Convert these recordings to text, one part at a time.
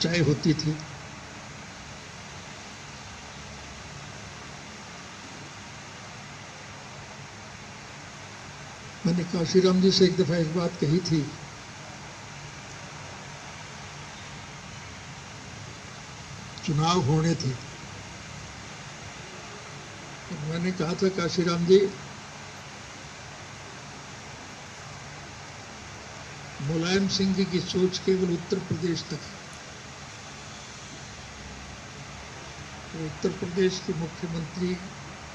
चाय होती थी। मैंने काशीराम जी से एक दफा एक बात कही थी, चुनाव होने थे, तो मैंने कहा था काशीराम जी, मुलायम सिंह जी की सोच केवल उत्तर प्रदेश तक है। तो उत्तर प्रदेश के मुख्यमंत्री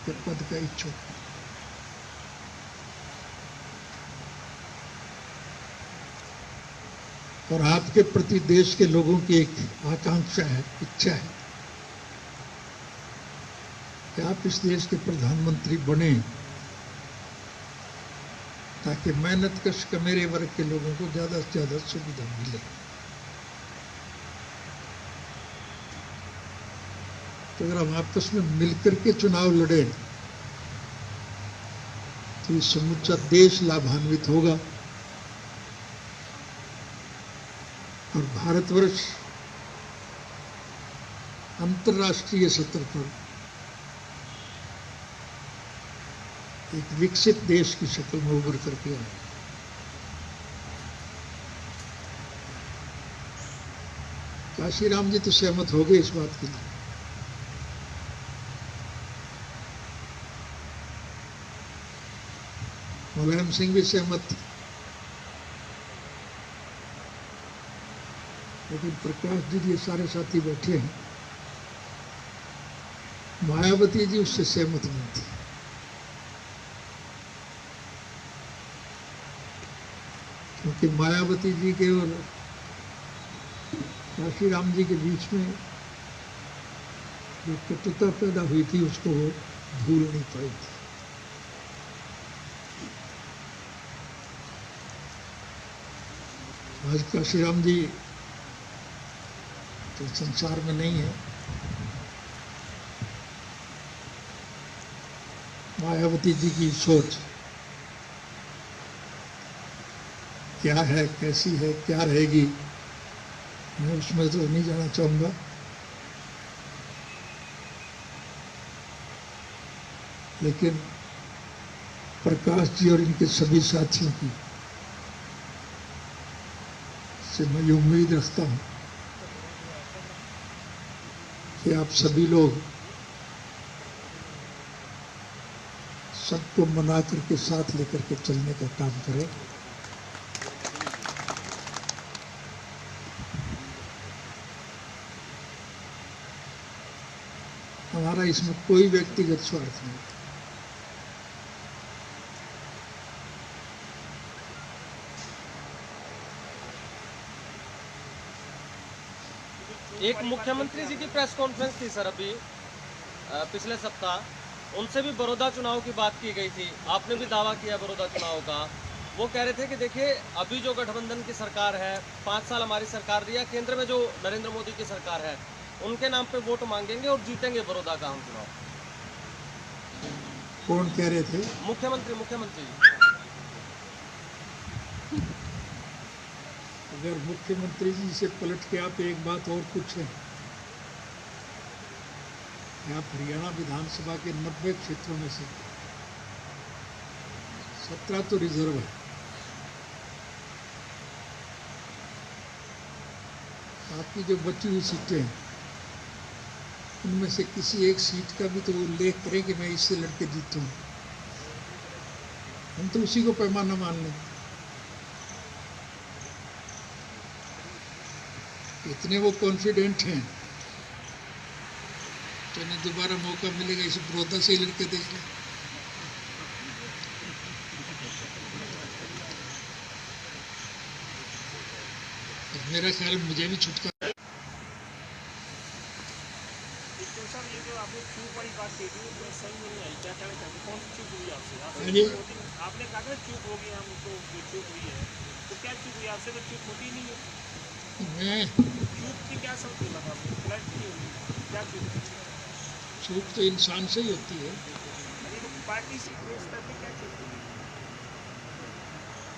के पद का इच्छुक है। और आपके प्रति देश के लोगों की एक आकांक्षा है, इच्छा है कि आप इस देश के प्रधानमंत्री बने, ताकि मेहनत कश मेरे वर्ग के लोगों को ज्यादा से ज्यादा सुविधा मिले। तो अगर हम आपस में मिलकर के चुनाव लड़े तो ये समूचा देश लाभान्वित होगा और भारतवर्ष अंतर्राष्ट्रीय सतह पर एक विकसित देश की शक्ल में उभर करके आए। काशीराम जी तो सहमत हो गए इस बात के लिए। मुलायम सिंह भी सहमत थे, लेकिन प्रकाश जी ये सारे साथी बैठे हैं, मायावती जी उससे सहमत नहीं थी। क्योंकि मायावती जी के और काशीराम जी के बीच में जो कटुता पैदा हुई थी उसको वो भूल नहीं पाई थी। आज काशीराम जी तो संसार में नहीं है, मायावती जी की सोच क्या है, कैसी है, क्या रहेगी, मैं उसमें तो नहीं जाना चाहूंगा। लेकिन प्रकाश जी और इनके सभी साथियों की से मैं ये उम्मीद रखता हूं कि आप सभी लोग सबको मना करके साथ लेकर के चलने का काम करें। हमारा इसमें कोई व्यक्तिगत स्वार्थ नहीं। एक मुख्यमंत्री जी की प्रेस कॉन्फ्रेंस थी सर अभी पिछले सप्ताह, उनसे भी बड़ौदा चुनाव की बात की गई थी। आपने भी दावा किया बड़ौदा चुनाव का। वो कह रहे थे कि देखिए अभी जो गठबंधन की सरकार है, 5 साल हमारी सरकार रही है, केंद्र में जो नरेंद्र मोदी की सरकार है उनके नाम पे वोट मांगेंगे और जीतेंगे बड़ौदा का हम चुनाव। कौन कह रहे थे? मुख्यमंत्री। अगर मुख्यमंत्री जी से पलट के आप एक बात और पूछें, आप हरियाणा विधानसभा के 90 क्षेत्रों में से 17 तो रिजर्व है। आपकी जो बची हुई सीटें हैं उनमें से किसी एक सीट का भी तो उल्लेख करें कि मैं इससे लड़के जीता हूँ। हम तो उसी को पैमाना मान लें। इतने वो कॉन्फिडेंट हैं तो इन्हें दोबारा मौका मिलेगा, इस बड़ौदा से ही लड़के देख लें। मेरा ख्याल मुझे भी छुटकारा। ये जो आपने चूक वाली बात कही थी वो सही नहीं आई, क्या कहना चाहते? कौन सी चूक हुई आपसे? आपने कहा था चूक होगी, हमको जो चूक हुई है, तो क्या चूक हुई आपसे? तो चूक होती नहीं है। चूक की क्या समझ लगा आपको? फ्लैट नहीं होगी, क्या चूक? चूक तो इंसान से ही होती है। पार्टी से स्तर पे क्या चूक हुई?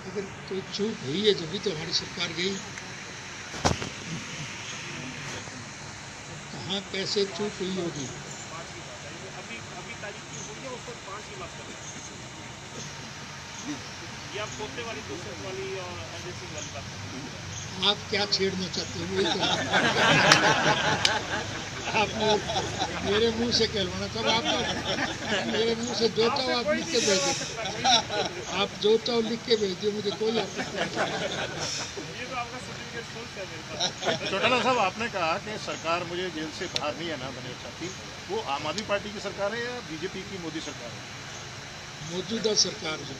अगर कोई चूक हुई है जब भी तो हमारी सरकार गई। कहाँ कैसे चूक हुई होगी? 5 की बात है, अभी अभी तारीख की हुई है, उसको 5 की बात कर रहे हैं, या पोते वाली, दूसरे वाली और एजेंसी वाली बात कर रहे हैं। आप क्या छेड़ना चाहते हो? वही तो आप मेरे मुंह से कहलवाना, तब आप मेरे मुंह से जो चाहो आप लिख के भेज दो, आप जो चाहो लिख के भेज दो, मुझे कोई आपत्ति नहीं। ये तो आपका सर्टिफिकेट सोर्स है मेरे पास। चौटाला साहब, आपने कहा कि सरकार मुझे जेल से बाहर नहीं आना देना चाहती, वो आम आदमी पार्टी की सरकार है या बीजेपी की मोदी सरकार है? मौजूदा सरकार जो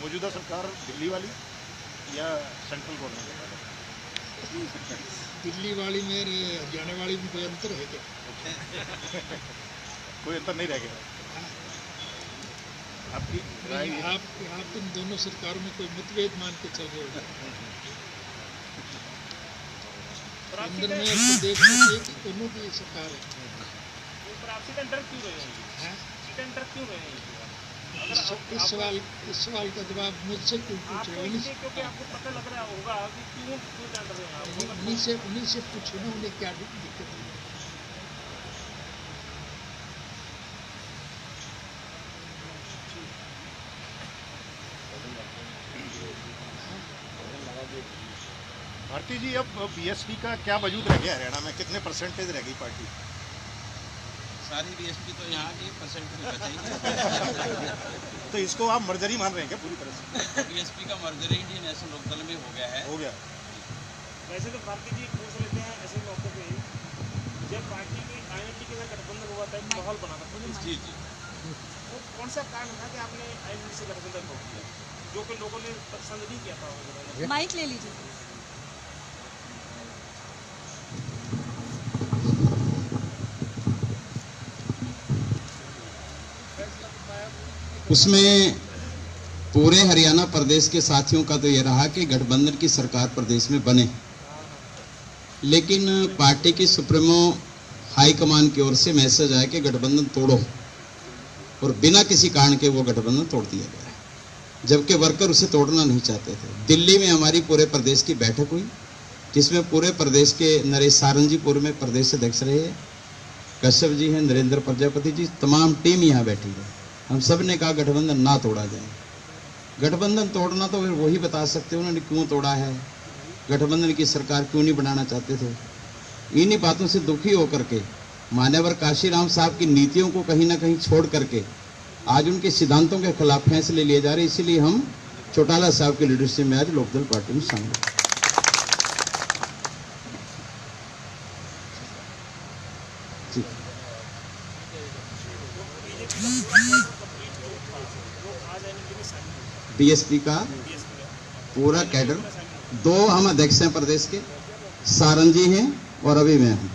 मौजूदा सरकार दिल्ली वाली या सेंट्रल गवर्नमेंट वाली? दिल्ली वाली में हरियाणा वाली में कोई अंतर है क्या? कोई अंतर नहीं रह गया आपकी राय? नहीं, आप इन दोनों सरकारों में कोई मतभेद मान के चल रहे हो। केंद्र में प्रदेश में एक दोनों की सरकार है। पर आप सीट एंटर क्यों रहे हैं? हैं? सीट एंटर क्यों रहे हैं? इस सवाल का जवाब मुझसे क्यों पूछ आपको रहे हो? इसलिए क्योंकि आपको पता लग रहा होगा कि क्यों क्यों एंटर रहे हैं आप। उन्हीं से पूछो ना, उन्हें क्या दिक्कत है? भारती जी, अब बीएसपी का क्या वजूद रह गया हरियाणा में? कितने परसेंटेज रह गई पार्टी? सारी बीएसपी तो यहाँ की परसेंटेज बचाएंगे। तो इसको आप मर्जरी मान रहे हैं क्या पूरी तरह से? बीएसपी का मर्जर इंडियन नेशनल लोकदल में हो गया है। हो गया। वैसे तो भारती जी पूछ लेते हैं ऐसे मौके पे, जब पार्टी की आईएनडी के साथ गठबंधन हुआ था, एक माहौल बना था, जी जी। वो कौन सा कारण था कि आपने आईएनडी से गठबंधन तोड़ दिया, जो कि लोगों ने पसंद नहीं किया था? माइक ले लीजिए। उसमें पूरे हरियाणा प्रदेश के साथियों का तो ये रहा कि गठबंधन की सरकार प्रदेश में बने, लेकिन पार्टी की सुप्रीमो हाईकमान की ओर से मैसेज आया कि गठबंधन तोड़ो, और बिना किसी कारण के वो गठबंधन तोड़ दिया गया, जबकि वर्कर उसे तोड़ना नहीं चाहते थे। दिल्ली में हमारी पूरे प्रदेश की बैठक हुई, जिसमें पूरे प्रदेश के नरेश सारंगजीपुर में प्रदेश अध्यक्ष रहे, कश्यप जी हैं, नरेंद्र प्रजापति जी, तमाम टीम यहाँ बैठी है। हम सब ने कहा गठबंधन ना तोड़ा जाए। गठबंधन तोड़ना तो फिर वही बता सकते, उन्होंने क्यों तोड़ा है, गठबंधन की सरकार क्यों नहीं बनाना चाहते थे। इन्हीं बातों से दुखी होकर के मान्यवर काशीराम साहब की नीतियों को कहीं ना कहीं छोड़ करके आज उनके सिद्धांतों के खिलाफ फैसले लिए जा रहे, इसीलिए हम चौटाला साहब की लीडरशिप में आज लोकदल पार्टी में शामिल हैं। बीएसपी का पूरा कैडर, 2 हम अध्यक्ष हैं प्रदेश के, सारंग जी हैं और अभी मैं हूँ।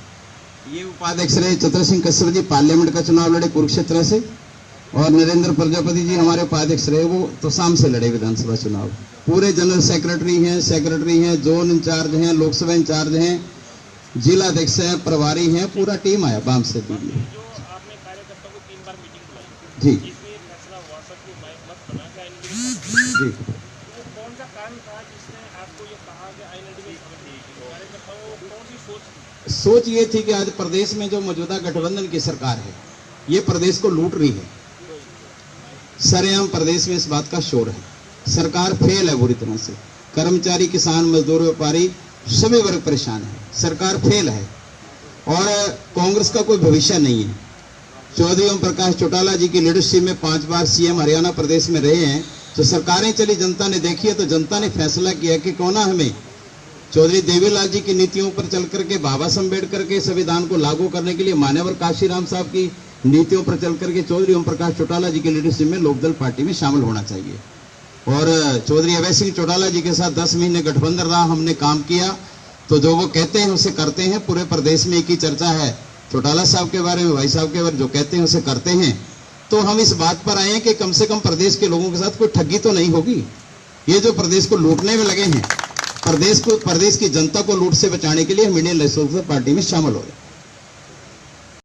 ये उपाध्यक्ष रहे चतर सिंह कश्यप जी, पार्लियामेंट का चुनाव लड़े कुरुक्षेत्र से, और नरेंद्र प्रजापति जी हमारे उपाध्यक्ष रहे, वो तो शाम से लड़े विधानसभा चुनाव। पूरे जनरल सेक्रेटरी हैं, जोन इंचार्ज हैं, लोकसभा इंचार्ज हैं, जिला अध्यक्ष हैं, प्रभारी हैं, पूरा टीम आया बाम से। जो आपने कार्यकर्ताओं को 3 बार मीटिंग बुलाई जी इसमें फैसला हुआ सब को मत बना के आईएनडी में जी। वो कौन सा कारण था जिसने आपको ये कहा कि आईएनडी में कार्यकर्ताओं को कौन सी सोच ये थी कि आज प्रदेश में जो मौजूदा गठबंधन की सरकार है, ये प्रदेश को लूट रही है। सरेआम प्रदेश में इस बात का शोर है, सरकार फेल है बुरी तरह से, कर्मचारी, किसान, मजदूर, व्यापारी सभी वर्ग परेशान है, सरकार फेल है और कांग्रेस का कोई भविष्य नहीं है। चौधरी ओम प्रकाश चौटाला जी की लीडरशिप में 5 बार सीएम हरियाणा प्रदेश में रहे हैं, तो सरकारें चली, जनता ने देखी है, तो जनता ने फैसला किया कि कौन हमें चौधरी देवीलाल जी की नीतियों पर चल करके, बाबा साहब अम्बेडकर के संविधान को लागू करने के लिए मान्यवर काशीराम साहब की नीतियों पर चल करके चौधरी ओम प्रकाश चौटाला जी की लीडरशिप में लोकदल पार्टी में शामिल होना चाहिए। और चौधरी अभय सिंह चौटाला जी के साथ 10 महीने गठबंधन रहा, हमने काम किया, तो जो वो कहते हैं उसे करते हैं। पूरे प्रदेश में एक ही चर्चा है चौटाला साहब के बारे में, भाई साहब के बारे में, जो कहते हैं उसे करते हैं। तो हम इस बात पर आए हैं कि कम से कम प्रदेश के लोगों के साथ कोई ठगी तो नहीं होगी। ये जो प्रदेश को लूटने में लगे हैं, प्रदेश की जनता को लूट से बचाने के लिए हम इंडियन नेशनल पार्टी में शामिल हो रहे हैं।